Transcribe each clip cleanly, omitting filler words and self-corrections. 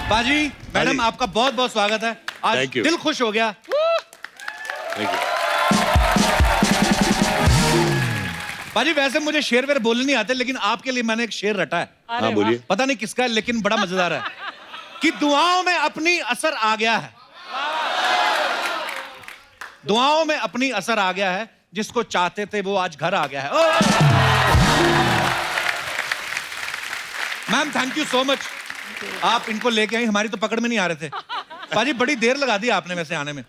बाजी मैडम आपका बहुत बहुत स्वागत है। आज दिल खुश हो गया। Thank you. बाजी वैसे मुझे शेर वेर बोलने नहीं आते, लेकिन आपके लिए मैंने एक शेर रटा है। हाँ बोलिए। पता नहीं किसका है, लेकिन बड़ा मजेदार है कि दुआओं में अपनी असर आ गया है, दुआओं में अपनी असर आ गया है, जिसको चाहते थे वो आज घर आ गया है। Ma'am thank you so much, आप इनको लेके आई, हमारी तो पकड़ में नहीं आ रहे थे। बाजी बड़ी देर लगा दी आपने वैसे आने में।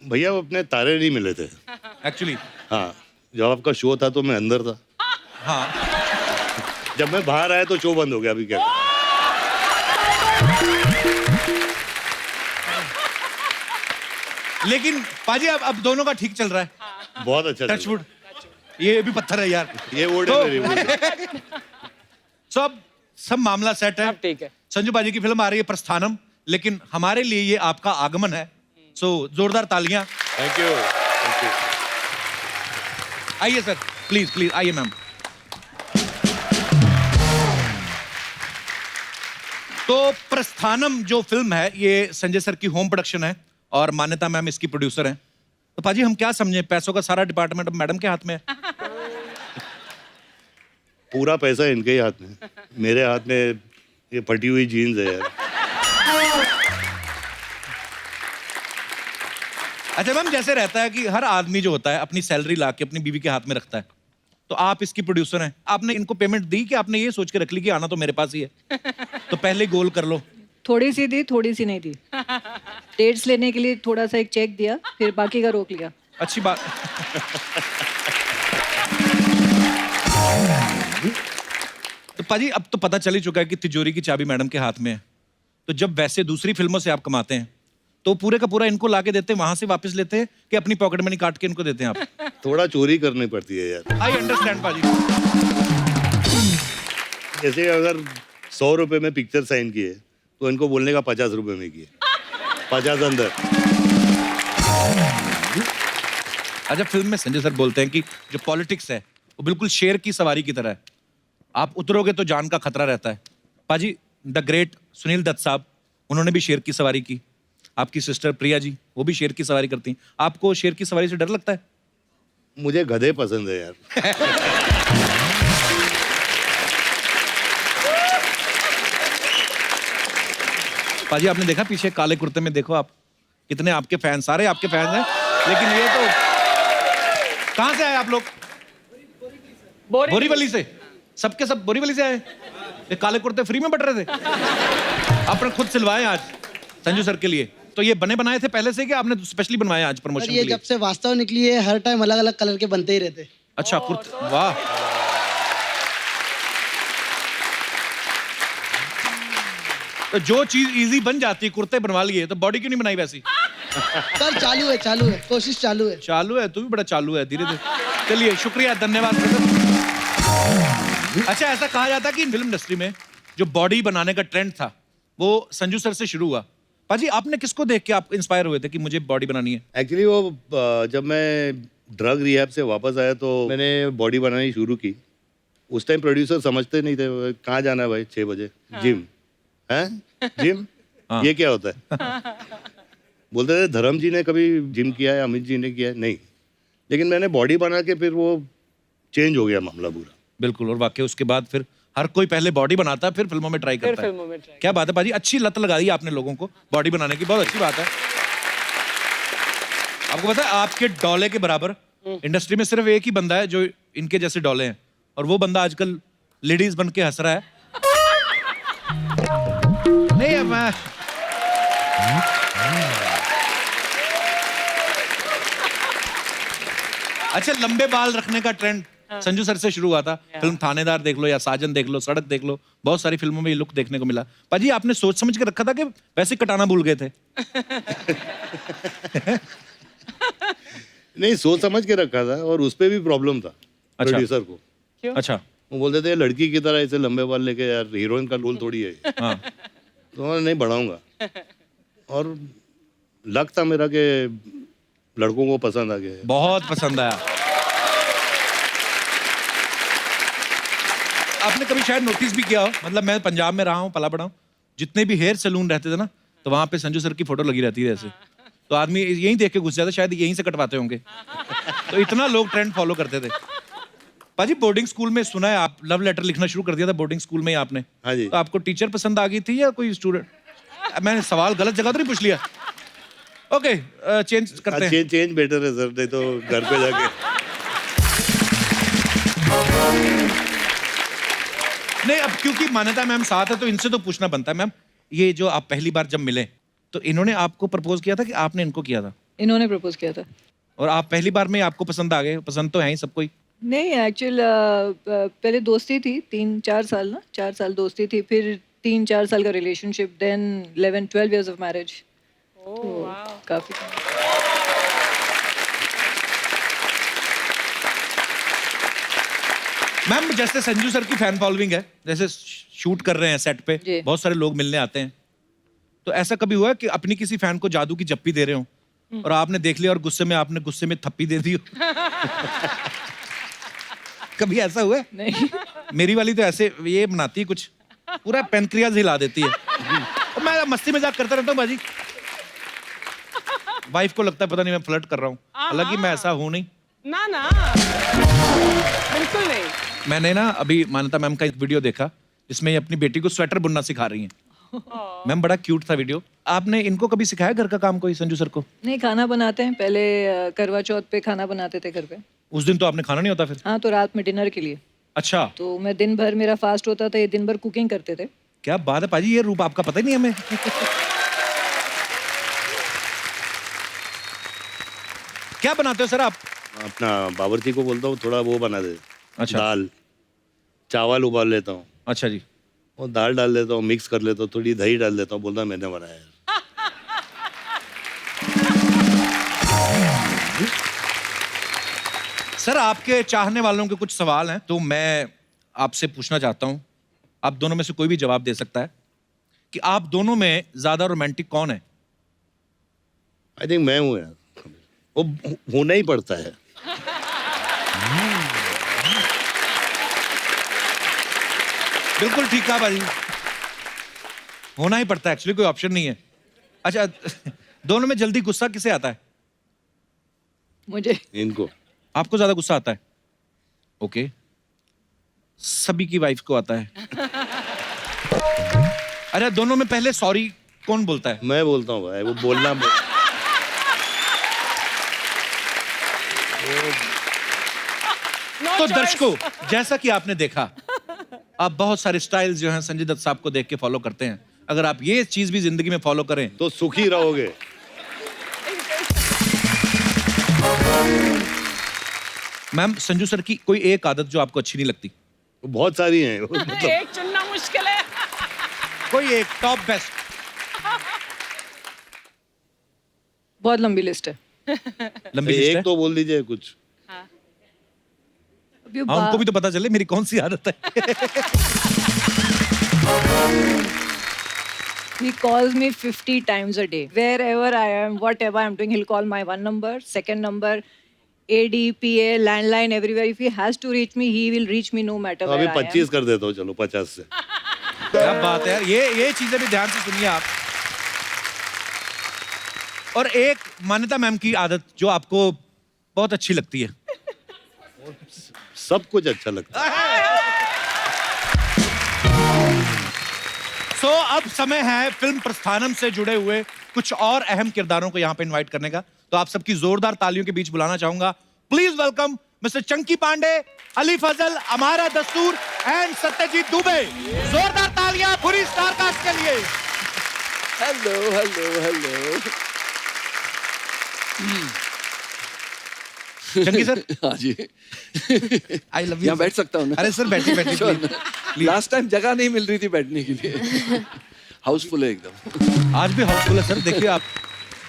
भैया अपने तारे नहीं मिले थे एक्चुअली। हाँ, जब आपका शो था तो मैं अंदर था। हाँ, जब मैं बाहर आया तो शो बंद हो गया। अभी क्या लेकिन पाजी अब दोनों का ठीक चल रहा है। बहुत अच्छा चल टचवुड, ये भी पत्थर है यार। ये वोट है मेरी वोट। तो अब सब मामला सेट है। ठीक है। संजू बाजी की फिल्म आ रही है प्रस्थानम, लेकिन हमारे लिए ये आपका आगमन है। सो जोरदार तालियां। Thank you. आइए सर, प्लीज प्लीज आइए मैम। तो प्रस्थानम जो फिल्म है ये संजय सर की होम प्रोडक्शन है और मान्यता मैम इसकी प्रोड्यूसर हैं। तो पाजी हम क्या समझे, पैसों का सारा डिपार्टमेंट अब मैडम के हाथ में है। पूरा पैसा इनके ही हाथ में, मेरे हाथ में ये फटी हुई जीन्स है यार। अच्छा मैम, जैसे रहता है कि हर आदमी जो होता है अपनी सैलरी ला के अपनी बीवी के हाथ में रखता है, तो आप इसकी प्रोड्यूसर हैं, आपने इनको पेमेंट दी कि आपने ये सोच के रख ली कि आना तो मेरे पास ही है, तो पहले गोल कर लो। थोड़ी सी दी, थोड़ी सी नहीं दी। डेट्स लेने के लिए थोड़ा सा एक चेक दिया, फिर बाकी का रोक लिया। अच्छी बात। तो पाजी अब तो पता चल ही चुका है कि तिजोरी की चाबी मैडम के हाथ में है, तो जब वैसे दूसरी फिल्मों से आप कमाते हैं तो पूरे का पूरा इनको लाके देते हैं, वहां से वापस लेते हैं कि अपनी पॉकेट मनी काट के इनको देते हैं आप? थोड़ा चोरी करनी पड़ती है यार। आई अंडरस्टैंड पाजी। जैसे अगर 100 रुपए में पिक्चर साइन किए तो इनको बोलने का 50 रुपए में किए, 50 अंदर। अच्छा, फिल्म में संजय सर बोलते हैं कि जो पॉलिटिक्स है वो बिल्कुल शेर की सवारी की तरह है, आप उतरोगे तो जान का खतरा रहता है। पाजी द ग्रेट सुनील दत्त साहब, उन्होंने भी शेर की सवारी की। आपकी सिस्टर प्रिया जी, वो भी शेर की सवारी करती हैं। आपको शेर की सवारी से डर लगता है? मुझे गधे पसंद है यार। पाजी आपने देखा पीछे काले कुर्ते में, देखो आप कितने आपके फैन, सारे आपके फैन हैं, लेकिन ये तो कहां से आए आप लोग? बोरीवली से। सबके सब बोरीवली से आए। ये काले कुर्ते फ्री में बट रहे थे? आपने खुद सिलवाए आज संजू सर के लिए? तो ये बने बनाए थे पहले से कि आपने स्पेशली बनवाए आज प्रमोशन के लिए? जब से वास्तव निकली है हर टाइम अलग अलग कलर के बनते ही रहते। अच्छा कुर्ते, वाह। तो जो चीज इजी बन जाती है, कुर्ते बनवा लिए, तो बॉडी क्यों नहीं बनाई वैसी? सर चालू है कोशिश चालू है। चालू है, तू भी बड़ा चालू है, धीरे धीरे। चलिए शुक्रिया, धन्यवाद। अच्छा, ऐसा कहा जाता है कि फिल्म इंडस्ट्री में जो बॉडी बनाने का ट्रेंड था वो संजू सर से शुरू हुआ। पाजी आपने किसको देख के आप इंस्पायर हुए थे कि मुझे बॉडी बनानी है? एक्चुअली वो जब मैं ड्रग रिहैब से वापस आया तो मैंने बॉडी बनानी शुरू की। उस टाइम प्रोड्यूसर समझते नहीं थे, कहाँ जाना है भाई 6 बजे? जिम है, जिम ये क्या होता है? बोलते थे धर्म जी ने कभी जिम किया है, अमित जी ने किया है, नहीं। लेकिन मैंने बॉडी बना के फिर वो चेंज हो गया मामला पूरा। बिल्कुल, और वाकई उसके बाद फिर हर कोई पहले बॉडी बनाता है फिर फिल्मों में ट्राई करता है। क्या बात है पाजी, अच्छी लत लगा दी आपने लोगों को बॉडी बनाने की, बहुत अच्छी बात है। आपको पता है आपके डोले के बराबर इंडस्ट्री में सिर्फ एक ही बंदा है जो इनके जैसे डोले हैं, और वो बंदा आजकल लेडीज बन के हंस रहा है। नहीं मैं अच्छा, लंबे बाल रखने का ट्रेंड संजू सर से शुरू हुआ था। फिल्म थानेदार देख लो या साजन देख लो, सड़क देख लो, बहुत सारी फिल्मों में ये लुक देखने को मिला। पाजी आपने सोच समझ के रखा था कि वैसे कटाना भूल गए थे? नहीं, सोच समझ के रखा था, और उस पे भी प्रॉब्लम था प्रोड्यूसर को। क्यों? अच्छा, वो बोलते थे लड़की की तरह ऐसे लंबे बाल लेके, यार हीरोइन का रोल थोड़ी है। हाँ। तो नहीं बढ़ाऊंगा, और लक था मेरा कि लड़कों को पसंद आ गया। बहुत पसंद आया। आपने कभी शायद नोटिस भी किया हो, मतलब मैं पंजाब में रहा हूँ, पला बड़ा हूँ, जितने भी हेयर सैलून रहते थे ना, तो वहां पे संजू सर की फोटो लगी रहती है ऐसे, तो आदमी यहीं देख के घुस जाता, शायद यहीं से कटवाते होंगे। तो इतना लोग ट्रेंड फॉलो करते थे। पाजी बोर्डिंग स्कूल में सुना है आप लव लेटर लिखना शुरू कर दिया था बोर्डिंग स्कूल में ही आपने? हाँ जी। तो आपको टीचर पसंद आ गई थी या कोई स्टूडेंट? मैंने सवाल गलत जगह तो नहीं पूछ लिया? ओके, चेंज करते हैं। चेंज बेटर है सर, नहीं तो घर पे जाके। नहीं, अब क्योंकि मान्यता मैम साथ है तो इनसे तो पूछना बनता है। मैम, ये जो आप पहली बार जब मिले तो इन्होंने आपको प्रपोज किया था कि आपने इनको किया था? इन्होंने प्रपोज किया था। और आप पहली बार में आपको पसंद आ गए? पसंद तो है ही सबको ही। नहीं, एक्चुअल पहले दोस्ती थी 3-4 साल ना, 4 साल दोस्ती थी, फिर 3-4 साल का relationship, then 11-12 years of marriage. काफी। मैम, जैसे संजू सर की फैन फॉलोइंग है, जैसे शूट कर रहे हैं सेट पे, जी। बहुत सारे लोग मिलने आते हैं, तो ऐसा कभी हुआ है कि अपनी किसी फैन को जादू की जप्पी दे रहे हो और आपने देख लिया और आपने गुस्से में थप्पी दे दी हो? कभी ऐसा हुआ है? नहीं। मेरी वाली तो ऐसे ये बनाती है कुछ, पूरा पेनक्रियाज हिला देती है। और मैं मस्ती मजाक करता रहता हूँ बाजी। वाइफ को लगता है पता नहीं मैं फ्लर्ट कर रहा हूँ, हालांकि मैं ऐसा हूँ नहीं। ना ना, बिल्कुल नहीं। मैंने ना अभी मान्यता मैम का एक वीडियो देखा जिसमें ये अपनी बेटी को स्वेटर बुनना सिखा रही हैं। मैम, बड़ा क्यूट था वीडियो। आपने इनको कभी सिखाया घर का काम कोई, संजू सर को? नहीं, खाना बनाते हैं पहले, करवा चौथ पे खाना बनाते थे घर पे। उस दिन तो आपने खाना नहीं होता फिर? हाँ, तो रात में डिनर के लिए। अच्छा, तो मैं दिन भर, मेरा फास्ट होता था, ये दिन भर कुकिंग करते थे। क्या बात है पाजी, ये रूप आपका पता ही नहीं हमें। क्या बनाते हो सर आप? अपना बावर्ची को बोलता हूँ थोड़ा वो बना दे। अच्छा। दाल चावल उबाल लेता हूँ अच्छा जी। और दाल डाल देता हूँ, मिक्स कर लेता हूँ, थोड़ी दही डाल देता हूँ, बोलता मैंने बनाया है। सर, आपके चाहने वालों के कुछ सवाल हैं तो मैं आपसे पूछना चाहता हूं। आप दोनों में से कोई भी जवाब दे सकता है कि आप दोनों में ज्यादा रोमांटिक कौन है? आई थिंक मैं हूँ यार, वो होना ही पड़ता है। बिल्कुल ठीक कहा भाई, होना ही पड़ता है, एक्चुअली कोई ऑप्शन नहीं है। अच्छा, दोनों में जल्दी गुस्सा किसे आता है? मुझे। इनको। आपको ज्यादा गुस्सा आता है? ओके, सभी की वाइफ को आता है। अरे, दोनों में पहले सॉरी कौन बोलता है? मैं बोलता हूँ भाई, वो बोलना तो दर्शकों, जैसा कि आपने देखा, आप बहुत सारे स्टाइल्स जो हैं संजय दत्त साहब को देख के फॉलो करते हैं। अगर आप ये चीज भी जिंदगी में फॉलो करें तो सुखी रहोगे। मैम, संजू सर की कोई एक आदत जो आपको अच्छी नहीं लगती? बहुत सारी हैं। एक चुनना मुश्किल है। कोई एक टॉप बेस्ट? बहुत लंबी लिस्ट है। लंबी लिस्ट एक है? तो बोल दीजिए कुछ। अभी हाँ, उनको भी तो पता चले मेरी कौन सी आदत है। He calls me 50 times a day. Wherever I am, whatever I'm doing, he'll call my one number, second number, AD, PA, landline, everywhere. If he has to reach me, he will reach me no matter अभी where I am. 25 कर देता हूँ, चलो 50 से। क्या बात है यार, ये चीजें भी ध्यान से सुनिए आप। और एक मान्यता मैम की आदत जो आपको बहुत अच्छी लगती है? सब कुछ अच्छा लगता है। सो अब समय है फिल्म प्रस्थानम से जुड़े हुए कुछ और अहम किरदारों को यहाँ पे इनवाइट करने का। तो आप सबकी जोरदार तालियों के बीच बुलाना चाहूंगा। Please welcome mister Chunky Pandey, Ali Fazal, Amyra Dastur and Satyajit Dubey. जोरदार तालियां पूरी स्टारकास्ट के लिए। Hello hello hello. Chunky sir. हाँ जी। I love you. यहाँ बैठ सकता हूँ ना? अरे सर, बैठिए बैठिए। लास्ट टाइम जगह नहीं मिल रही थी बैठने के लिए। हाउसफुल है एकदम। आज भी हाउसफुल है सर। देखिए आप,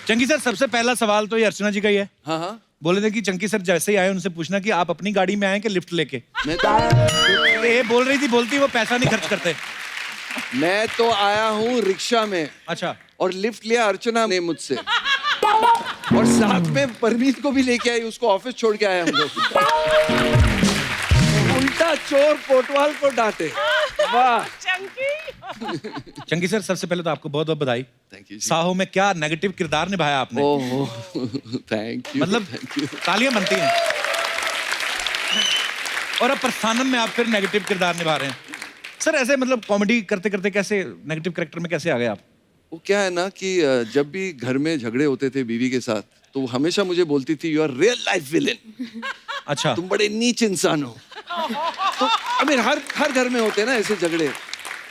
चंकी सर, सबसे पहला सवाल तो ये अर्चना जी का ही है। हाँ हाँ। बोले थे कि चंकी सर जैसे ही आए उनसे पूछना कि आप अपनी गाड़ी में आए कि लिफ्ट लेके। मैं तो ये बोल रही थी, बोलती वो पैसा नहीं खर्च करते। मैं तो आया हूँ रिक्शा में। अच्छा। और लिफ्ट लिया अर्चना ने मुझसे, और साथ में परमीत को भी लेके आई, उसको ऑफिस छोड़ के आए हम लोग। उल्टा चोर कोतवाल को डांटे। वाह। चंकी। चंकी सर, सबसे पहले तो आपको बहुत बहुत बधाई। Thank you. साहो में क्या नेगेटिव किरदार निभाया आपने, ओह थैंक यू, मतलब थैंक यू। तालियां बनती हैं। और अब प्रस्थानम में आप फिर नेगेटिव किरदार निभा रहे हैं। सर ऐसे मतलब कॉमेडी करते करते कैसे नेगेटिव कैरेक्टर में कैसे आ गए आप? वो क्या है ना कि जब भी घर में झगड़े होते थे बीवी के साथ, तो वो हमेशा मुझे बोलती थी you are real life villain, अच्छा, तुम बड़े नीच इंसान हो। तो आई मीन हर घर में होते हैं ना ऐसे झगड़े।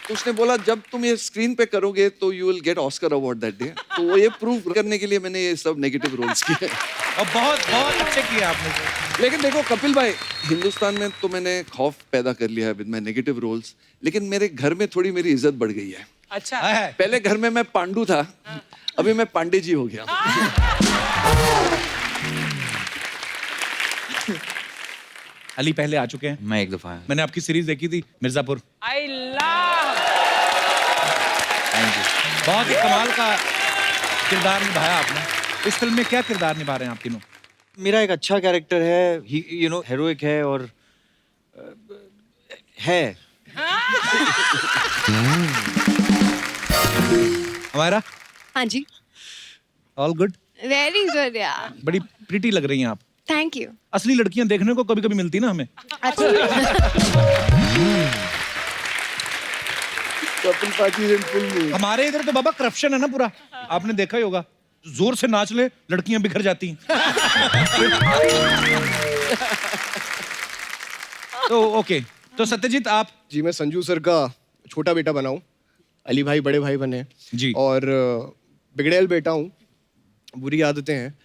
तो उसने बोला जब तुम ये स्क्रीन पे करोगे तो you will get Oscar award that day. तो वो ये प्रूव करने के लिए मैंने ये सब नेगेटिव रोल्स किए। और बहुत बहुत अच्छे किए आपने सर। लेकिन देखो कपिल भाई, हिंदुस्तान में तो मैंने खौफ पैदा कर लिया है विद माय नेगेटिव रोल्स, लेकिन मेरे घर में थोड़ी मेरी इज्जत बढ़ गई है। अच्छा, है। पहले घर में मैं पांडु था, अभी मैं पांडे जी हो गया। अली पहले आ चुके हैं, मैं एक दफा आया। मैंने आपकी सीरीज देखी थी Mirzapur, I love. Thank you. बहुत ही कमाल का किरदार निभाया आपने। इस फिल्म में क्या किरदार निभा रहे हैं आप तीनों? मेरा एक अच्छा कैरेक्टर है, यू नो हेरोइक है और है। हमारा हाँ जी, ऑल गुड। वेरी गुड यार, बड़ी प्रीटी लग रही हैं आप। Thank you. असली लड़कियां देखने को कभी कभी मिलती ना हमें। Kapil party in full mood. हमारे इधर तो बाबा करप्शन है ना पूरा, आपने देखा ही होगा। जोर से नाच ले लड़कियां बिखर जाती हैं। तो ओके, तो सत्यजीत आप? जी, मैं संजू सर का छोटा बेटा बना हूँ। अली भाई बड़े भाई बने जी। और बिगड़ैल बेटा हूँ, बुरी आदतें हैं,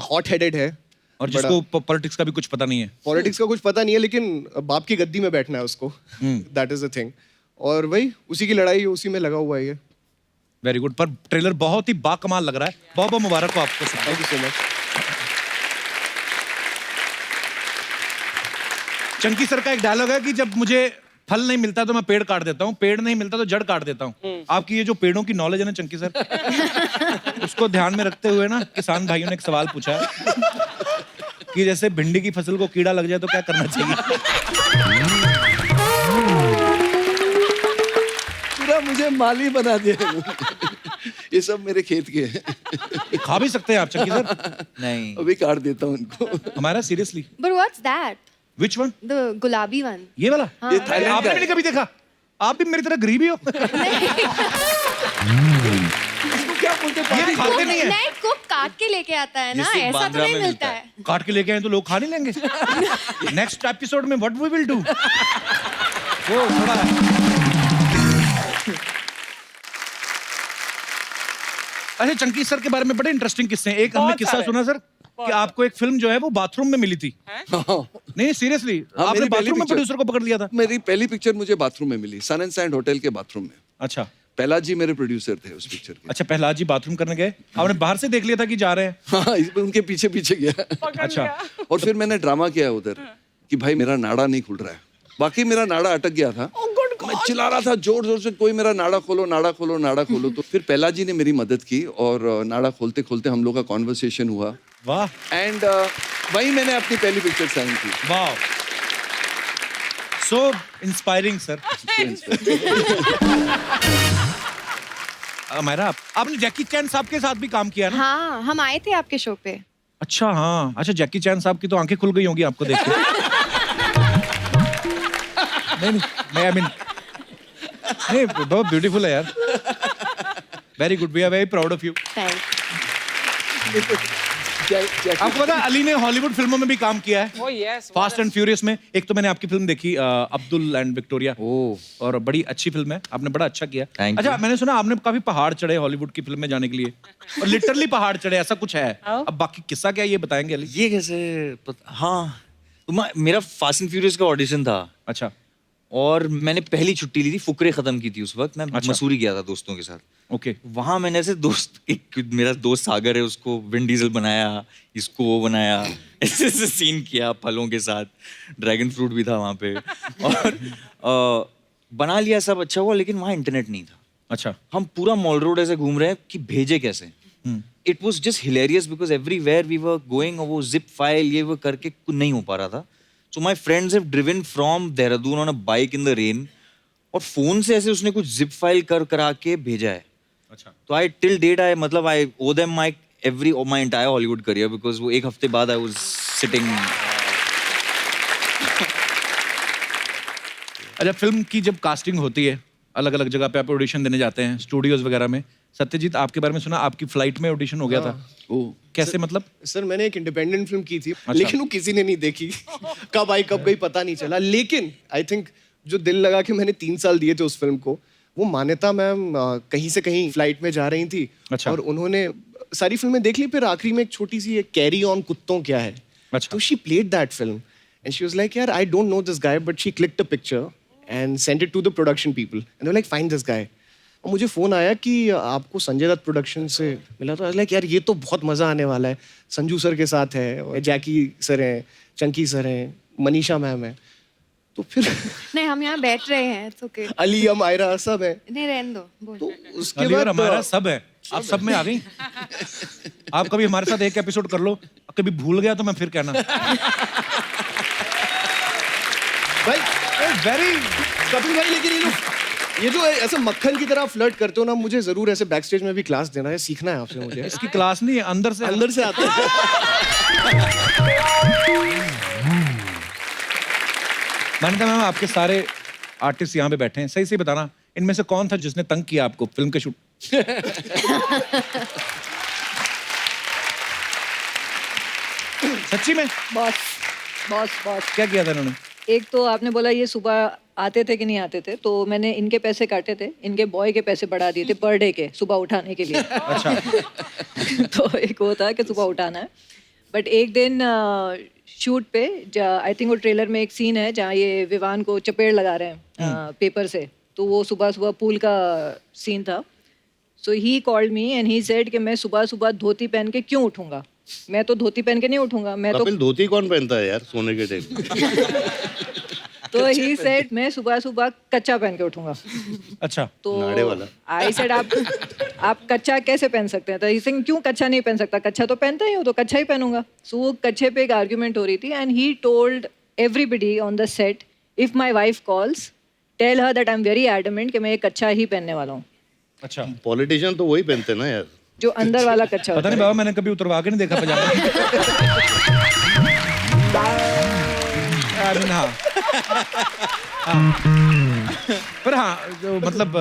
हॉट हेडेड है और जिसको पॉलिटिक्स का भी कुछ पता नहीं है। पॉलिटिक्स का कुछ पता नहीं है, लेकिन बाप की गद्दी में बैठना है उसको, दैट इज द थिंग। और वही उसी की लड़ाई, उसी में लगा हुआ है ये। Very good. पर ट्रेलर बहुत ही बाकमाल लग रहा है, बहुत बहुत मुबारक हो आपको। Thank you so much. Chunky sir का एक डायलॉग है कि जब मुझे फल नहीं मिलता तो मैं पेड़ काट देता हूँ, पेड़ नहीं मिलता तो जड़ काट देता हूँ। आपकी ये जो पेड़ों की नॉलेज है ना चंकी सर, उसको ध्यान में रखते हुए ना किसान भाइयों ने एक सवाल पूछा है कि जैसे भिंडी की फसल को कीड़ा लग जाए तो क्या करना चाहिए? पूरा मुझे माली बना दिया। ये सब मेरे खेत के हैं। खा भी सकते हैं आप चंकी सर? नहीं, अभी काट देता हूँ उनको। हमारा seriously. But what's that? Which one? The गुलाबी वन। ये वाला? ये थाईलैंड का आपने भी है। नहीं कभी देखा? आप भी मेरी तरह गरीब ही हो। इसको क्या बोलते हैं? ये खाते नहीं है। नहीं, कुक काट के लेके आता है ना, ये सिर्फ ऐसा तो बांद्रा नहीं में मिलता मिलता है। काट के लेके आए तो लोग खा नहीं लेंगे? नेक्स्ट एपिसोड में व्हाट वी विल डू, वो थोड़ा अच्छा। चंकी सर के बारे में बड़े इंटरेस्टिंग किस्से हैं। एक हमने बहुत किस्सा सारे। सुना सर कि आपको एक फिल्म जो है वो बाथरूम में मिली थी। नहीं सीरियसली, हाँ, आपने मेरी पहली बाथरूम में picture। प्रोड्यूसर को पकड़ लिया था? मेरी पहली पिक्चर मुझे बाथरूम में मिली, सन एंड सैंड होटल के बाथरूम में। अच्छा पहला जी मेरे प्रोड्यूसर थे उस पिक्चर के। अच्छा, प्रहलाद जी बाथरूम करने गए, आपने बाहर से देख लिया था कि जा रहे हैं? हाँ, इसमें उनके पीछे पीछे गया। अच्छा, और फिर मैंने ड्रामा किया उधर कि भाई मेरा नाड़ा नहीं खुल रहा है। बाकी मेरा नाड़ा अटक गया था। मैं चिल्ला रहा था जोर जोर से, कोई मेरा नाड़ा खोलो, नाड़ा खोलो, नाड़ा खोलो। तो फिर पहला जी ने मेरी मदद की और नाड़ा खोलते खोलते हम लोग का कॉन्वर्सेशन हुआ। वाह एंड वही मैंने अपनी पहली पिक्चर साइन की। वाह, सो इंस्पायरिंग सर। मेरा आपने जैकी चैन साहब के साथ भी काम किया ना? हाँ, हम आए थे आपके शो पे। अच्छा हाँ, अच्छा जैकी चैन साहब की तो आंखें खुल गई होंगी आपको देख के। नहीं मैं आई मीन नहीं, बहुत ब्यूटीफुल है यार। Very good, we are very proud of you. आपको पता है अली ने हॉलीवुड फिल्मों में भी काम किया है, Oh yes. Fast and furious में। एक तो मैंने आपकी फिल्म देखी अब्दुल एंड विक्टोरिया, ओह, और बड़ी अच्छी फिल्म है, आपने बड़ा अच्छा किया। Thank अच्छा you. मैंने सुना आपने काफी पहाड़ चढ़े हॉलीवुड की फिल्म में जाने के लिए, और लिटरली पहाड़ चढ़े, ऐसा कुछ है? अब बाकी किस्सा क्या है ये बताएंगे अली? ये कैसे हाँ, तो मेरा फास्ट एंड फ्यूरियस का ऑडिशन था अच्छा और मैंने पहली छुट्टी ली थी, फुकरे खत्म की थी उस वक्त। मैं अच्छा। मसूरी गया था दोस्तों के साथ। ओके वहां मैंने ऐसे दोस्त, एक मेरा दोस्त सागर है, उसको विन डीजल बनाया, इसको वो बनाया, ऐसे ऐसे सीन किया फलों के साथ। ड्रैगन फ्रूट भी था वहां पे और बना लिया, सब अच्छा हुआ। लेकिन वहां इंटरनेट नहीं था। अच्छा हम पूरा मॉल रोड ऐसे घूम रहे हैं कि भेजे कैसे। It was just hilarious because everywhere we were going, वो जिप फाइल ये वो करके कुछ नहीं हो पा रहा था। So my friends have driven from Dehradun on a bike in the rain, और फोन से ऐसे उसने कुछ जिप फाइल करा के भेजा है. अच्छा. तो आई टिल डेट आई मतलब I owe them my entire Hollywood career because वो एक हफ्ते बाद आई वाज सिटिंग. अच्छा, फिल्म की जब कास्टिंग होती है, अलग अलग जगह पे आप ऑडिशन देने जाते हैं, स्टूडियोज वगैरह में. सत्यजीत, आपके बारे में सुना, आपकी फ्लाइट में ऑडिशन हो गया था. कैसे मतलब? सर मैंने एक इंडिपेंडेंट फिल्म की थी, अच्छा. लेकिन वो किसी ने नहीं देखी. कब आई कब गई पता नहीं चला. लेकिन आई थिंक जो दिल लगा के मैंने 3 साल दिए थे उस फिल्म को, वो मान्यता मैम कहीं से कहीं फ्लाइट में जा रही थी. अच्छा. और उन्होंने सारी फिल्में देख ली, फिर आखिरी में एक छोटी सी कैरी ऑन कुत्तों क्या है. अच्छा. तो she played that film and she was like यार I don't know this guy but she clicked a picture and sent it to the production people and they were like find this guy. और मुझे phone आया कि आपको Sanjay Dutt production से मिला. तो like यार ये तो बहुत मजा आने वाला है. संजू सर के साथ है, और जैकी सर हैं, चंकी सर हैं, मनीषा मैम है. तो फिर नहीं हम यहाँ बैठ रहे हैं. It's okay. अली अमायरा सब है. नहीं रहने दो. बोल. तो उसके अली और बाद हमारा सब है. आप सब में आ गई. आप कभी हमारे साथ एक एपिसोड कर लो, कभी भूल गया तो मैं फिर कहना. भाई वेरी कपिल भाई, लेकिन ये जो ऐसे मक्खन की तरह फ्लर्ट करते हो ना, मुझे जरूर ऐसे बैक स्टेज में भी क्लास देना है, सीखना है आपसे मुझे. इसकी क्लास नहीं है, अंदर से आता है. मान्यता मैम, आपके सारे आर्टिस्ट यहाँ पे बैठे हैं, सही सही बताना, इनमें से कौन था जिसने तंग किया आपको फिल्म के शूट? सच्ची में? Boss boss boss. क्या किया था इन्होंने? एक तो आपने बोला ये सुबह आते थे कि नहीं आते थे, तो मैंने इनके पैसे काटे थे, इनके बॉय के पैसे बढ़ा दिए थे पर डे के सुबह उठाने के लिए. अच्छा. तो एक वो था कि सुबह उठाना है. बट एक दिन शूट पे आई थिंक वो ट्रेलर में एक सीन है जहाँ ये विवान को चपेड़ लगा रहे हैं पेपर से. तो वो सुबह सुबह पूल का सीन था. So he called me and he said कि मैं सुबह सुबह धोती पहन के क्यों उठूंगा. मैं तो धोती पहन के नहीं उठूंगा. मैं तो कपिल धोती कौन पहनता है यार सोने के टाइम? तो ही सेड मैं सुबह सुबह कच्चा पहन के उठूंगा. अच्छा. तो नाड़े वाला. आई सेड आप कच्चा कैसे पहन सकते हैं. तो ही सेड क्यों कच्चा नहीं पहन सकता, कच्चा तो पहनता ही हो, तो कच्चा ही पहनूंगा. सो वो कच्चे पे एक आर्ग्यूमेंट हो रही थी and he told everybody on the set if my wife calls tell her that I am very adamant कि मैं ये कच्चा ही पहनने वाला हूँ. अच्छा. पॉलिटिशियन तो वही पहनते हैं ना यार. जो अंदर वाला कच्चा पता नहीं बाबा, मैंने कभी उतरवा के नहीं देखा पजामा. I mean, हाँ. पर हाँ, जो मतलब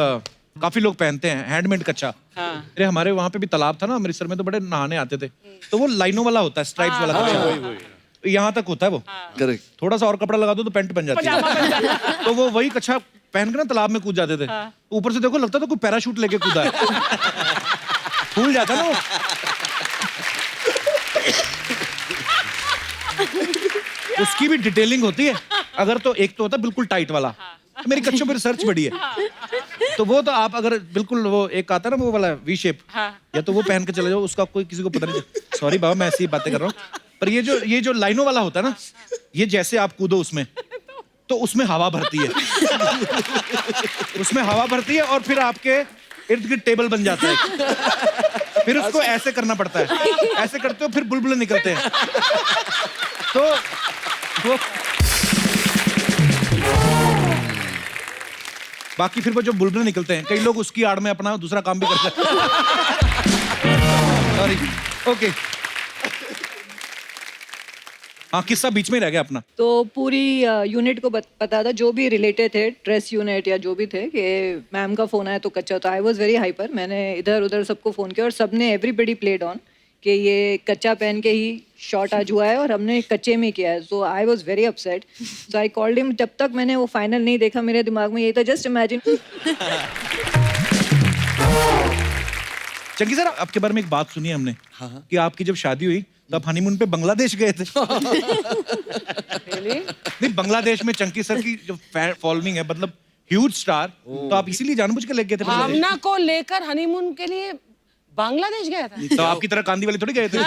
काफी लोग पहनते हैं हैंडमेड कच्चा. अरे हमारे वहाँ पे भी तालाब था ना अमृतसर में, तो बड़े नहाने आते थे, तो वो लाइनों वाला होता है, स्ट्राइप्स वाला कच्चा. यहाँ तक होता है वो. करेक्ट. थोड़ा सा और कपड़ा लगा दो तो पैंट बन जाती है. तो वो वही कच्चा पहन के ना तालाब में कूद जाते थे. ऊपर से देखो लगता था कोई पैराशूट लेके कूदा है. फूल जाता ना वो. उसकी भी डिटेलिंग होती है. अगर तो एक तो होता है बिल्कुल टाइट वाला, तो मेरी कच्चों पर रिसर्च बड़ी है. तो वो तो आप अगर बिल्कुल वो एक आता है ना वो वाला वी शेप, या तो वो पहन के चले जाओ, उसका कोई किसी को पता नहीं. सॉरी बाबा, मैं ऐसी बातें कर रहा हूँ. पर ये जो लाइनों वाला होता है ना, ये जैसे आप कूदो उसमें, तो उसमें हवा भरती है. उसमें हवा भरती है और फिर आपके इर्द गिर्द टेबल बन जाता है. फिर उसको ऐसे करना पड़ता है. ऐसे करते हो फिर बुलबुले निकलते हैं. तो वो बाकी फिर वो जो बुलबुले निकलते हैं, कई लोग उसकी आड़ में अपना दूसरा काम भी करते हैं. सॉरी. ओके. हाँ, किस्सा बीच में ही रह गया अपना. तो पूरी यूनिट को पता था, जो भी रिलेटेड थे, ड्रेस यूनिट या जो भी थे, कि मैम का फोन आया तो कच्चा. तो आई वाज वेरी हाइपर. मैंने इधर उधर सबको फोन किया और सबने एवरीबडी प्लेड ऑन कि ये कच्चा पहन के ही शॉट आज हुआ है और हमने कच्चे में किया है. So I was very upset. So I called him. जब तक मैंने वो फाइनल नहीं देखा, मेरे दिमाग में यही था, जस्ट इमेजिन. चंकी सर, आपके बारे में एक बात सुनी है हमने कि आपकी जब शादी हुई तो आप हनीमून पे बांग्लादेश गए थे. नहीं, बांग्लादेश में चंकी सर की जो फॉलोइंग है, मतलब ह्यूज स्टार, तो आप इसीलिए जानबूझ के लेके गए थे बांग्लादेश? भावना को लेकर हनीमून के लिए बांग्लादेश गया था. तो आपकी तरह कांदी वाले थोड़ी गए थे.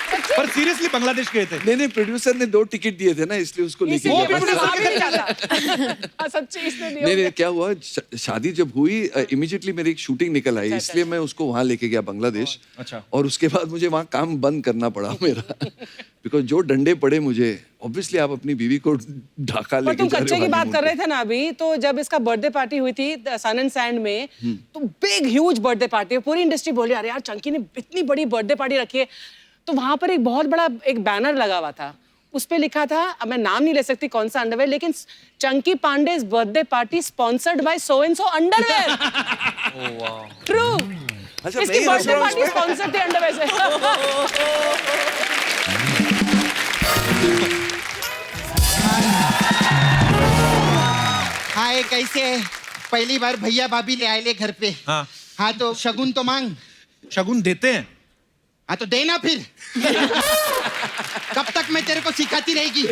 पर सीरियसली बांग्लादेश गए थे? नहीं नहीं, प्रोड्यूसर ने 2 टिकट दिए थे ना, इसलिए उसको लेके इसीलिए गया। बस आप ही नहीं जाता। सच्ची इसने दिया नहीं नहीं, क्या हुआ, शादी जब हुई इमीडिएटली मेरी एक शूटिंग निकल आई, इसलिए मैं उसको वहां लेके गया बांग्लादेश। अच्छा। और उसके बाद मुझे वहां काम बंद करना पड़ा मेरा, बिकॉज जो डंडे पड़े मुझे, ऑब्वियसली आप अपनी बीवी को ढाका पर लेके तुम जा रहे हो कच्चे की बात honeymoon कर पे। रहे थे ना अभी, तो जब इसका बर्थडे पार्टी हुई थी सन एंड सैंड में, तो बिग ह्यूज बर्थडे पार्टी, पूरी इंडस्ट्री बोली अरे यार चंकी ने इतनी बड़ी बर्थडे पार्टी रखी है। तो वहां पर एक बहुत बड़ा एक बैनर लगा हुआ था, उस पे लिखा था, अब मैं नाम नहीं ले सकती कौन सा अंडरवेयर, लेकिन Chunky Pandey's birthday party sponsored by so and so underwear. True. अच्छा, इसकी मैं ही हंस बर्थडे रहा हूँ पार्टी इसमें? स्पॉन्सर्ड थी अंडरवेयर से। हाय, कैसे है? पहली बार भैया भाभी ले आए ले घर पे। हाँ। हाँ तो शगुन तो मांग। शगुन देते हैं? हाँ तो देना फिर। कब तक मैं तेरे को सिखाती रहेगी?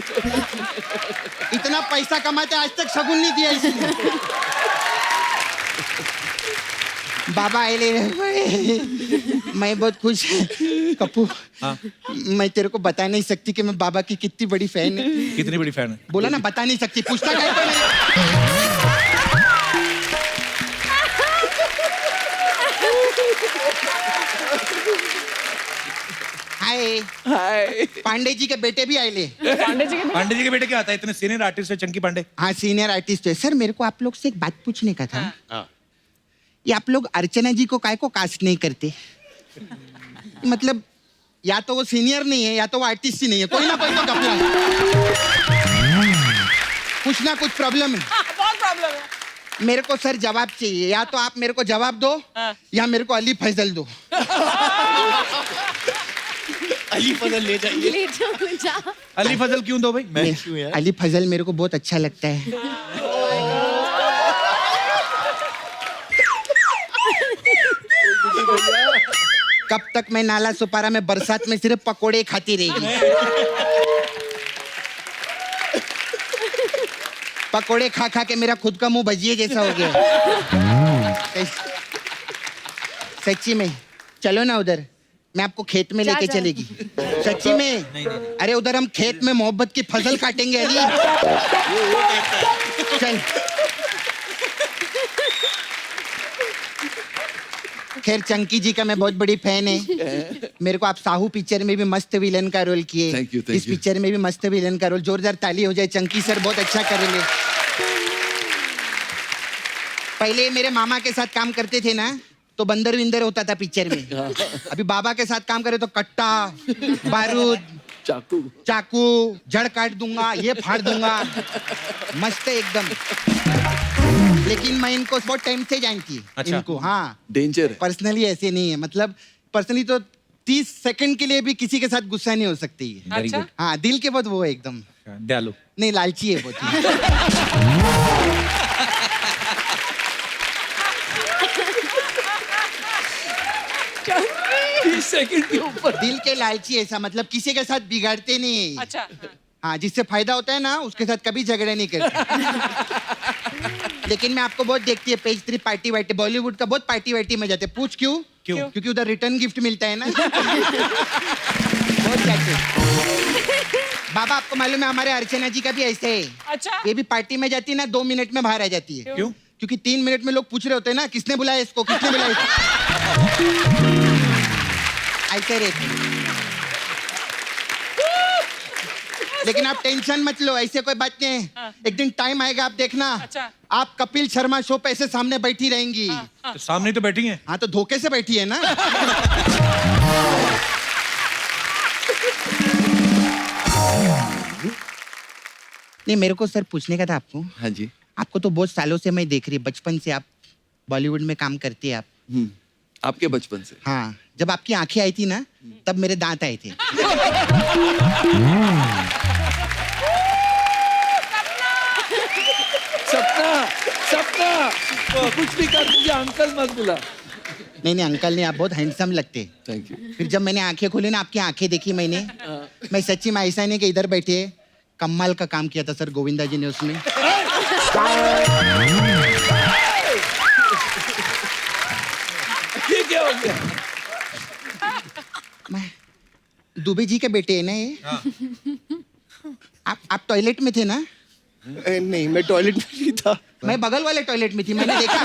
इतना पैसा कमाते आज तक शगुन नहीं दिया इसने। बाबा आए ले मैं बहुत खुश। कपूर, मैं तेरे को बता नहीं सकती कि मैं बाबा की कितनी बड़ी फैन है। कितनी बड़ी फैन है? बोला ना, बता नहीं सकती, पूछता क्या है मेरे? हाय हाय। पांडे जी के बेटे भी आए ले। पांडे जी के पांडे जी के बेटे क्या आता है? इतने सीनियर आर्टिस्ट है चंकी पांडे। हाँ सीनियर आर्टिस्ट है। सर मेरे को आप लोग से एक बात पूछने का था। हाँ। ये आप लोग अर्चना जी को काय को कास्ट नहीं करते? मतलब या तो वो सीनियर नहीं है या तो वो आर्टिस्ट ही नहीं है, कोई ना कोई तो घपला है। कुछ ना कुछ प्रॉब्लम है। बहुत प्रॉब्लम है। मेरे को सर जवाब चाहिए, या तो आप मेरे को जवाब दो या मेरे को अली फैजल दो। अली फजल ले जाइए। ले जाओ जा। अली फजल क्यों दो भाई? मैं क्यों यार? अली फजल मेरे को बहुत अच्छा लगता है। कब तक मैं नाला सुपारा में बरसात में सिर्फ पकोड़े खाती रहेगी? पकोड़े खा खा के मेरा खुद का मुंह भजिए जैसा हो गया। सच्ची में चलो ना उधर, मैं आपको खेत में लेके चलेगी। सच्ची में, अरे उधर हम खेत में मोहब्बत की फसल काटेंगे अली। चल। खैर चंकी जी का मैं बहुत बड़ी फैन है। मेरे को आप साहू पिक्चर में भी मस्त विलन का रोल किए। Thank you, thank इस पिक्चर में भी मस्त विलन का रोल। जोरदार ताली हो जाए, चंकी सर बहुत अच्छा कर रहे। पहले मेरे मामा के साथ काम करते थे ना, तो बंदर विंदर होता था पिक्चर में। अभी बाबा के साथ काम करे तो कट्टा, बारूद, चाकू चाकू, जड़ काट दूंगा, ये फाड़ दूंगा। मस्त है एकदम। लेकिन मैं इनको बहुत टाइम से जानती है। अच्छा। इनको हाँ डेंजर है। पर्सनली ऐसे नहीं है, मतलब पर्सनली तो 30 सेकंड के लिए भी किसी के साथ गुस्सा नहीं हो सकती है। वेरी अच्छा। गुड। हाँ दिल के बहुत वो है एकदम। दयालु। नहीं लालची है बहुत। सेकंड के ऊपर। दिल के लालची ऐसा, मतलब किसी के साथ बिगाड़ते नहीं है। अच्छा हाँ। हाँ जिससे फायदा होता है ना उसके साथ कभी झगड़े नहीं करते। लेकिन मैं आपको बहुत देखती है पेज 3 पार्टी वार्टी, बॉलीवुड का बहुत पार्टी वार्टी में जाते। पूछ क्यों? क्यों? क्योंकि उधर रिटर्न गिफ्ट मिलता है ना। बहुत जाते। बाबा आपको मालूम है हमारे अर्चना जी का भी ऐसे है। अच्छा। ये भी पार्टी में जाती है ना 2 मिनट में बाहर आ जाती है। क्यों? क्योंकि 3 मिनट में लोग पूछ रहे होते हैं ना किसने बुलाया इसको, किसने बुलाया इसको। ऐसे रहते। लेकिन आप टेंशन मत लो, ऐसे कोई बात नहीं है। एक दिन टाइम आएगा आप देखना। अच्छा। आप कपिल शर्मा शो पे ऐसे सामने बैठी रहेंगी। तो सामने तो बैठी हैं। हाँ तो धोखे से बैठी है ना। नहीं मेरे को सर पूछने का था आपको। हाँ जी। आपको तो बहुत सालों से मैं देख रही, बचपन से आप बॉलीवुड में काम करती है आप। आपके बचपन से? हाँ जब आपकी आंखें आई थी ना तब मेरे दांत आए थे। सपना सपना कुछ भी कर, मुझे अंकल मत बुला। नहीं नहीं अंकल नहीं, आप बहुत हैंडसम लगते। Thank you. फिर जब मैंने आंखें खोली ना, आपकी आंखें देखी मैंने, मैं सच्ची में ऐसा नहीं कि इधर बैठे कमाल का काम किया था सर गोविंदा जी ने उसमें। ये क्या हो गया? मैं दुबे जी के बेटे हैं ना ये? आप टॉयलेट में थे ना? नहीं, मैं टॉयलेट में नहीं था. मैं बगल वाले टॉयलेट में थी, मैंने देखा.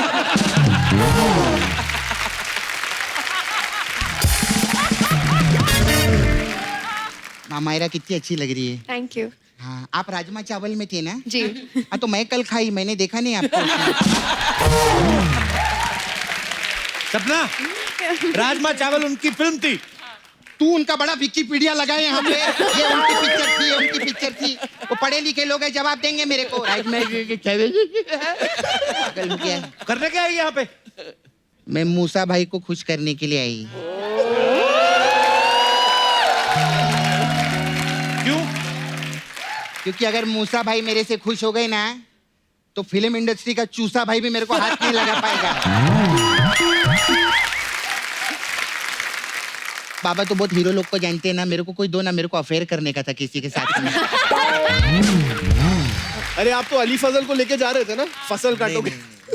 मायरा कितनी अच्छी लग रही है. Thank you. हाँ, आप राजमा चावल में थे ना? जी. हाँ, तो मैं कल खाई, मैंने देखा नहीं आपको. सपना, राजमा चावल उनकी फिल्म थी. तू उनका बड़ा विकिपीडिया लगाए यहाँ पे. ये उनकी पिक्चर थी, ये उनकी पिक्चर थी. वो पढ़े लिखे लोग हैं, जवाब देंगे मेरे को. पागल हो गया है. करने क्या है यहाँ पे? मैं मूसा भाई को खुश करने के लिए आई. क्यों? क्योंकि अगर मूसा भाई मेरे से खुश हो गए ना, तो फिल्म इंडस्ट्री का चूसा भाई भी मेरे को हाथ नहीं लगा पाएगा. बाबा तो बहुत हीरो लोग को जानते हैं ना. मेरे को कोई दो ना, मेरे को अफेयर करने का था किसी के साथ में. अरे आप तो अली फजल को लेके जा रहे थे ना, फसल काटोगे.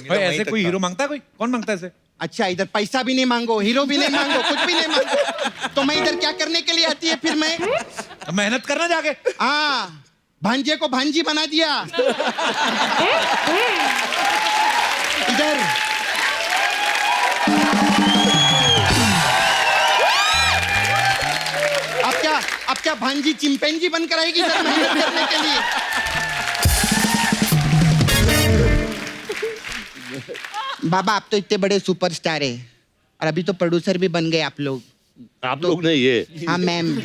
भाई ऐसे कोई हीरो मांगता है? कोई कौन मांगता है ऐसे? अच्छा, इधर पैसा भी नहीं मांगो, हीरो भी नहीं मांगो, कुछ भी नहीं मांगो, तो मैं इधर क्या करने के लिए आती है फिर? मैं तो मेहनत करना जाके. हाँ, भांजे को भांजी बना दिया. इधर अब क्या भांजी चिंपैंजी बनकर आएगी इधर मेहनत करने के लिए? बाबा, आप तो इतने बड़े सुपरस्टार है, और अभी तो प्रोड्यूसर भी बन गए आप लोग. आप लोग नहीं, ये. हाँ मैम,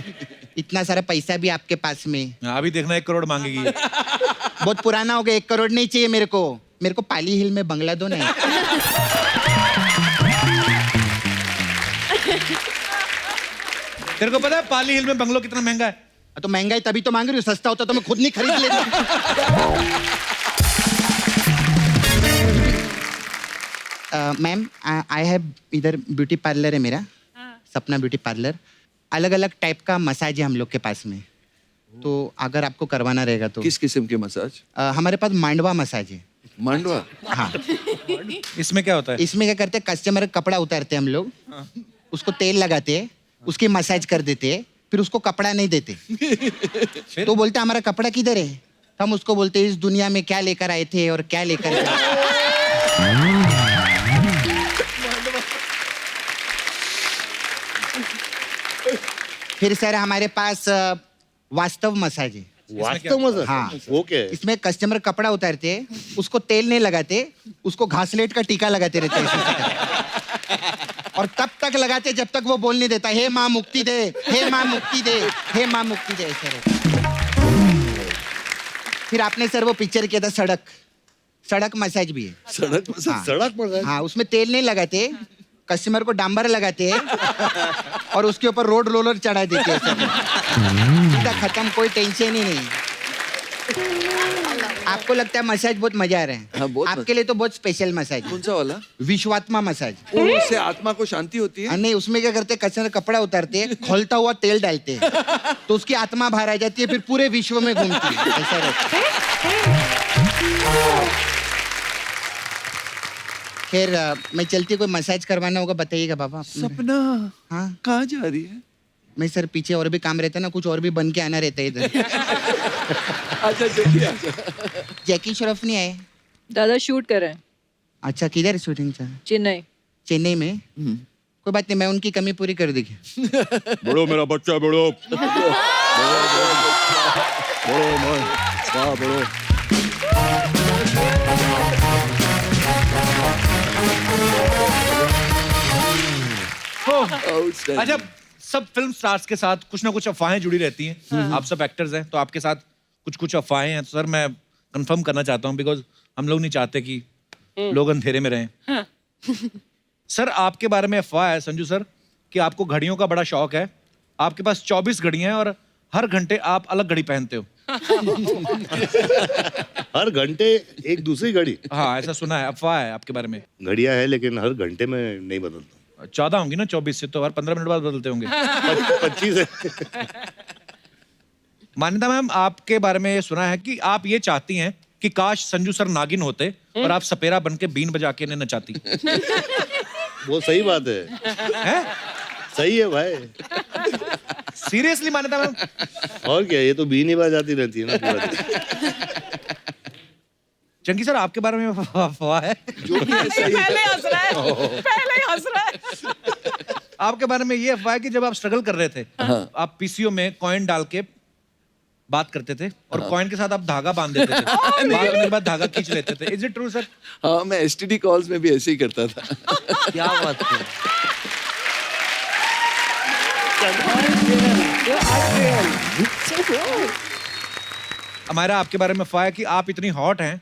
इतना सारा पैसा भी आपके पास में. अभी देखना 1 करोड़ मांगेगी. बहुत पुराना हो गया, 1 करोड़ नहीं चाहिए मेरे को. मेरे को पाली हिल में बंगला दो ना. तेरे को पता है पाली हिल में बंगलो कितना महंगा है? तो महंगा है तभी तो मांग रही हूँ. सस्ता होता तो मैं खुद नहीं खरीद लेता. मैम, आई हैव इधर ब्यूटी पार्लर है मेरा, सपना ब्यूटी पार्लर. अलग अलग टाइप का मसाज है हम लोग के पास में, तो अगर आपको करवाना रहेगा तो. किस किस्म के मसाज? हमारे पास मांडवा मसाज है. मांडवा? हाँ. इसमें क्या होता है? इसमें क्या करते हैं, कस्टमर का कपड़ा उतारते हैं हम लोग, उसको तेल लगाते हैं, उसकी मसाज कर देते हैं, फिर उसको कपड़ा नहीं देते. तो बोलते हमारा कपड़ा किधर है? हम उसको बोलते इस दुनिया में क्या लेकर आए थे और क्या लेकर गए. फिर सर हमारे पास वास्तव मसाज है. वास्तव मजा. हाँ. वो क्या है? इसमें कस्टमर कपड़ा उतारते हैं, उसको तेल नहीं लगाते, उसको घासलेट का टीका लगाते रहते हैं. और तब तक लगाते जब तक वो बोल नहीं देता, हे माँ मुक्ति दे, हे माँ मुक्ति दे, हे माँ मुक्ति दे. फिर आपने सर वो पिक्चर किया था सड़क मसाज भी है. सड़क मसाज? हाँ. सड़क मसाज? हाँ, उसमें तेल नहीं लगाते, कस्टमर को डांबर लगाते हैं और उसके ऊपर रोड रोलर चढ़ा देते हैं. सीधा खत्म, कोई टेंशन ही नहीं. आपको लगता है मसाज बहुत मजा आ रहा है? हाँ, बहुत आपके लिए तो बहुत स्पेशल मसाज है. कौन सा वाला? विश्वात्मा मसाज. उससे आत्मा को शांति होती है? नहीं, उसमें क्या करते हैं, कस्टमर कपड़ा उतारते हैं, खोलता हुआ तेल डालते हैं, तो उसकी आत्मा बाहर आ जाती है, फिर पूरे विश्व में घूमती है. ऐसा रहता है. खैर, मैं चलती, कोई मसाज करवाना होगा बताइएगा बाबा. सपना हाँ, कहाँ जा रही है? मैं सर पीछे और भी काम रहता है ना, कुछ और भी बन के आना रहता है इधर. अच्छा जल्दी आजा. जैकी श्रॉफ नहीं आए? दादा शूट कर रहे हैं अच्छा, किधर शूटिंग चल? चेन्नई. चेन्नई में? कोई बात नहीं, मैं उनकी कमी पूरी कर देगी. बड़ो मेरा बच्चा, बड़ो. बड़ो. अच्छा, सब फिल्म स्टार्स के साथ कुछ ना कुछ अफवाहें जुड़ी रहती हैं. आप सब एक्टर्स हैं, तो आपके साथ कुछ कुछ अफवाहें हैं. तो सर मैं कंफर्म करना चाहता हूँ, बिकॉज हम लोग नहीं चाहते कि लोग अंधेरे में रहें. सर, आपके बारे में अफवाह है संजू सर कि आपको घड़ियों का बड़ा शौक है. आपके पास 24 घड़ियां हैं और हर घंटे आप अलग घड़ी पहनते हो. हर घंटे एक दूसरी घड़ी? हाँ, ऐसा सुना है, अफवाह है आपके बारे में. घड़ियां है लेकिन हर घंटे में नहीं बदलता. 14 होंगी ना, 24 से तो हर 15 मिनट बाद बदलते होंगे. 25 है. मान्यता मैम, आपके बारे में ये सुना है कि आप ये चाहती हैं कि काश संजू सर नागिन होते और आप सपेरा बन के बीन बजा के इन्हें नचाती. वो सही बात है. हैं? सही है भाई. सीरियसली मान्यता मैम? और क्या, ये तो बीन ही बजाती रहती है ना पूरा दिन। चंकी सर आपके बारे में अफवाह है? जो भी है सही है। पहले हंस रहा है, पहले ही हंस रहा है। आपके बारे में ये अफवाह है कि जब आप स्ट्रगल कर रहे थे, आप पीसीओ में कॉइन डाल के बात करते थे और कॉइन के साथ आप धागा बांध देते थे, बात करने के बाद धागा खींच लेते थे। Is it true sir? हाँ, मैं एसटीडी कॉल्स में भी ऐसे ही करता था। क्या बात है? हमारा आपके बारे में अफवाह है कि आप इतनी हॉट हैं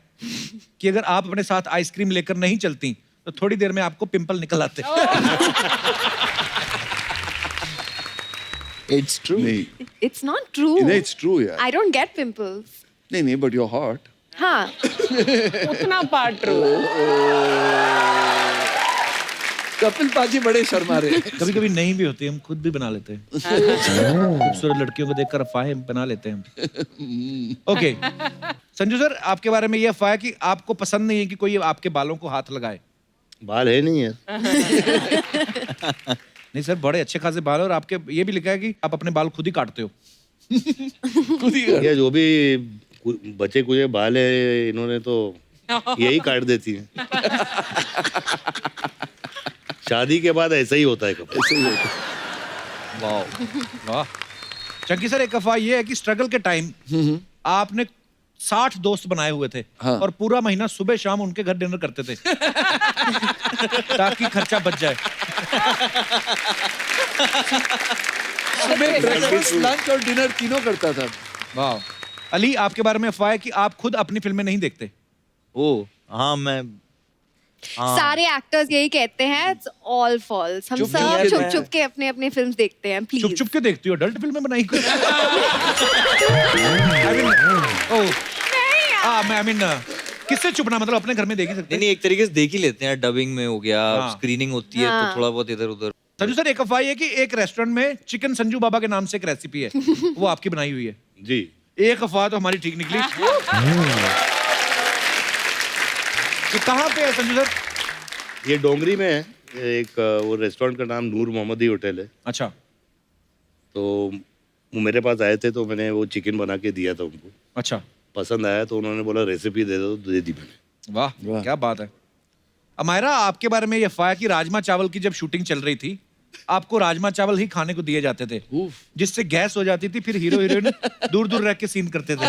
कि अगर आप अपने साथ आइसक्रीम लेकर नहीं चलती तो थोड़ी देर में आपको पिंपल निकल आते। It's true. नहीं, It's not true. It's true यार। I don't get pimples. नहीं, बट यू आर हॉट। हाँ. उतना पार्ट ट्रू। कपिल पाजी बड़े शर्मा रहे हैं। कभी कभी नहीं भी होती, हम खुद भी बना लेते हैं। खूबसूरत लड़कियों को देखकर अफवाहें बना लेते हैं हम। ओके संजू सर, आपके बारे में ये अफवाह है कि आपको पसंद नहीं है कि कोई आपके बालों को हाथ लगाए। बाल है नहीं है। नहीं सर, बड़े अच्छे खासे बाल हैं और आपके ये भी लिखा है कि आप अपने बाल खुद ही काटते हो। खुद ही कर। ये जो भी बचे कुचे बाल है इन्होंने तो यही काट देती हैं। शादी के बाद ऐसा ही होता है कभी। ऐसे ही होता है। वाह वाह। चंकी सर, एक अफवाह ये है कि स्ट्रगल के टाइम आपने 60 दोस्त बनाए हुए थे हाँ। और पूरा महीना सुबह शाम उनके घर डिनर करते थे ताकि खर्चा बच जाए। ब्रेकफास्ट, लंच और डिनर तीनों करता था। वाह। अली, आपके बारे में अफवाह है कि आप खुद अपनी फिल्में नहीं देखते। ओ हाँ, मैं सारे एक्टर्स यही कहते हैं. It's all false. हम चुप सब के छुप देखते छुप के अपने अपने फिल्म्स देखते हैं. चुप प्लीज. चुप के देखती हो? अडल्ट फिल्में बनाई कोई? आई मीन किससे छुपना, मतलब अपने घर में देख ही सकते नहीं, एक तरीके से देख ही लेते हैं। डबिंग में हो गया, हाँ। स्क्रीनिंग होती है हाँ। तो थोड़ा बहुत इधर उधर। संजू सर, एक अफवाह है कि एक रेस्टोरेंट में चिकन संजू बाबा के नाम से एक रेसिपी है, वो आपकी बनाई हुई है। जी। एक अफवाह तो हमारी ठीक निकली। ये कहाँ पे है संजू सर? ये डोंगरी में है। एक वो रेस्टोरेंट का नाम नूर मोहम्मदी होटल है। अच्छा। तो वो मेरे पास आए थे तो मैंने वो चिकन बना के दिया था उनको। अच्छा, पसंद आया तो उन्होंने बोला रेसिपी दे दो, तो दे दी मैंने। वाह, क्या बात है। अमायरा, आपके बारे में ये अफवाह है कि राजमा चावल की जब शूटिंग चल रही थी आपको राजमा चावल ही खाने को दिए जाते थे, जिससे गैस हो जाती थी, फिर हीरो हीरोइन दूर दूर रह के सीन करते थे।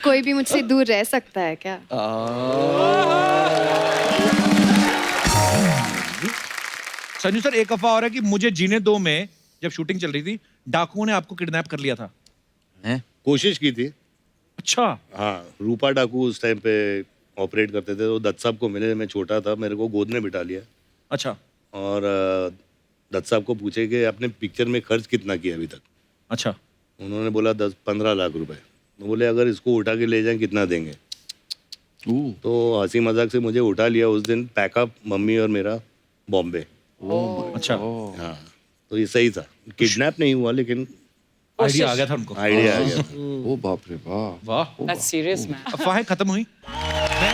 कोई भी मुझसे दूर रह सकता है क्या? संजू सर, एक अफवाह और है कि मुझे जीने दो में जब शूटिंग चल रही थी डाकुओं ने आपको किडनैप कर लिया था। हैं? कोशिश की थी। अच्छा। हाँ, रूपा डाकू उस टाइम पे ऑपरेट करते थे। तो दत्त साहब को मिले, मैं छोटा था, मेरे को गोद में बिठा लिया अच्छा। और दत्त साहब को पूछे कि आपने पिक्चर में खर्च कितना किया अभी तक। अच्छा। उन्होंने बोला 10-15 लाख रुपए। तो बोले अगर इसको उठा के ले जाएं कितना देंगे। तो हंसी मजाक से मुझे उठा लिया उस दिन, पैकअप मम्मी और मेरा बॉम्बे। अच्छा, हाँ, तो ये सही था। किडनैप नहीं हुआ लेकिन आइडिया आ गया था उनको। आइडिया आ गया था। ओ बाप रे बाप। वाह, That's serious, man. अफवाहें खत्म हुई। मैं